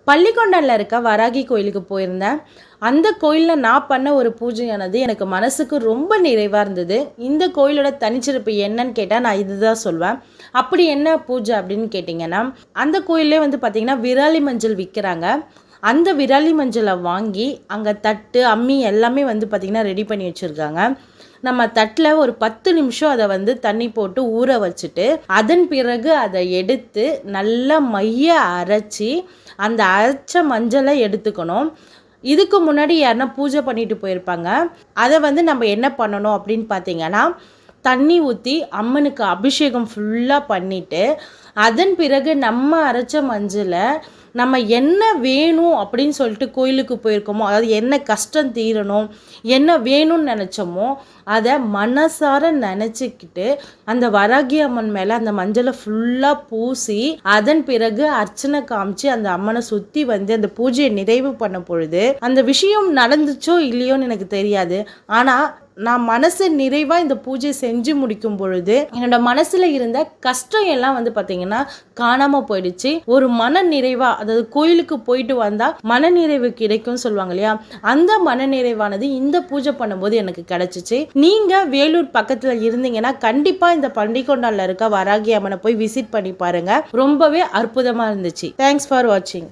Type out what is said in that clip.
பள்ளிக்கொண்டானில் இருக்க வராகி கோயிலுக்கு போயிருந்தேன். அந்த கோயிலில் நான் பண்ண ஒரு பூஜையானது எனக்கு மனசுக்கு ரொம்ப நிறைவாக இருந்தது. இந்த கோயிலோட தனிச்சிறப்பு என்னன்னு கேட்டால் நான் இதுதான் சொல்வேன். அப்படி என்ன பூஜை அப்படின்னு கேட்டிங்கன்னா, அந்த கோயிலே பார்த்திங்கன்னா விராலி மஞ்சள் விற்கிறாங்க. அந்த விராலி மஞ்சளை வாங்கி அங்கே தட்டு அம்மி எல்லாமே பார்த்திங்கன்னா ரெடி பண்ணி வச்சுருக்காங்க. நம்ம தட்டில் ஒரு 10 நிமிஷம் அதை தண்ணி போட்டு ஊற வச்சுட்டு அதன் பிறகு அதை எடுத்து நல்லா மைய அரைச்சி அந்த அரைச்ச மஞ்சளை எடுத்துக்கணும். இதுக்கு முன்னாடி யாருன்னா பூஜை பண்ணிட்டு போயிருப்பாங்க. அதை நம்ம என்ன பண்ணணும் அப்படின்னு பார்த்தீங்கன்னா, தண்ணி ஊற்றி அம்மனுக்கு அபிஷேகம் ஃபுல்லாக பண்ணிவிட்டு அதன் பிறகு நம்ம அரைச்ச மஞ்சளை நம்ம என்ன வேணும் அப்படின்னு சொல்லிட்டு கோயிலுக்கு போயிருக்கோமோ, அதாவது என்ன கஷ்டம் தீரணும், என்ன வேணும்னு நினச்சோமோ அதை மனசார நினச்சிக்கிட்டு அந்த வராகி அம்மன் மேலே அந்த மஞ்சளை ஃபுல்லாக பூசி அதன் பிறகு அர்ச்சனை காமிச்சு அந்த அம்மனை சுற்றி அந்த பூஜையை நிறைவு பண்ண பொழுது அந்த விஷயம் நடந்துச்சோ இல்லையோன்னு எனக்கு தெரியாது. ஆனால் நான் மனசு நிறைவாக இந்த பூஜை செஞ்சு முடிக்கும் பொழுது என்னோட மனசில் இருந்த கஷ்டம் எல்லாம் பார்த்தீங்கன்னா காணாமல் போயிடுச்சு. ஒரு மன நிறைவாக, அதாவது கோயிலுக்கு போயிட்டு வந்தால் மன நிறைவு கிடைக்கும்னு சொல்லுவாங்க இல்லையா, அந்த மன நிறைவானது இந்த பூஜை பண்ணும்போது எனக்கு கிடைச்சிச்சு. நீங்கள் வேலூர் பக்கத்தில் இருந்தீங்கன்னா கண்டிப்பாக இந்த பள்ளிக்கொண்டானில் இருக்க வராகி அம்மனை போய் விசிட் பண்ணி பாருங்கள். ரொம்பவே அற்புதமாக இருந்துச்சு. தேங்க்ஸ் ஃபார் வாட்சிங்.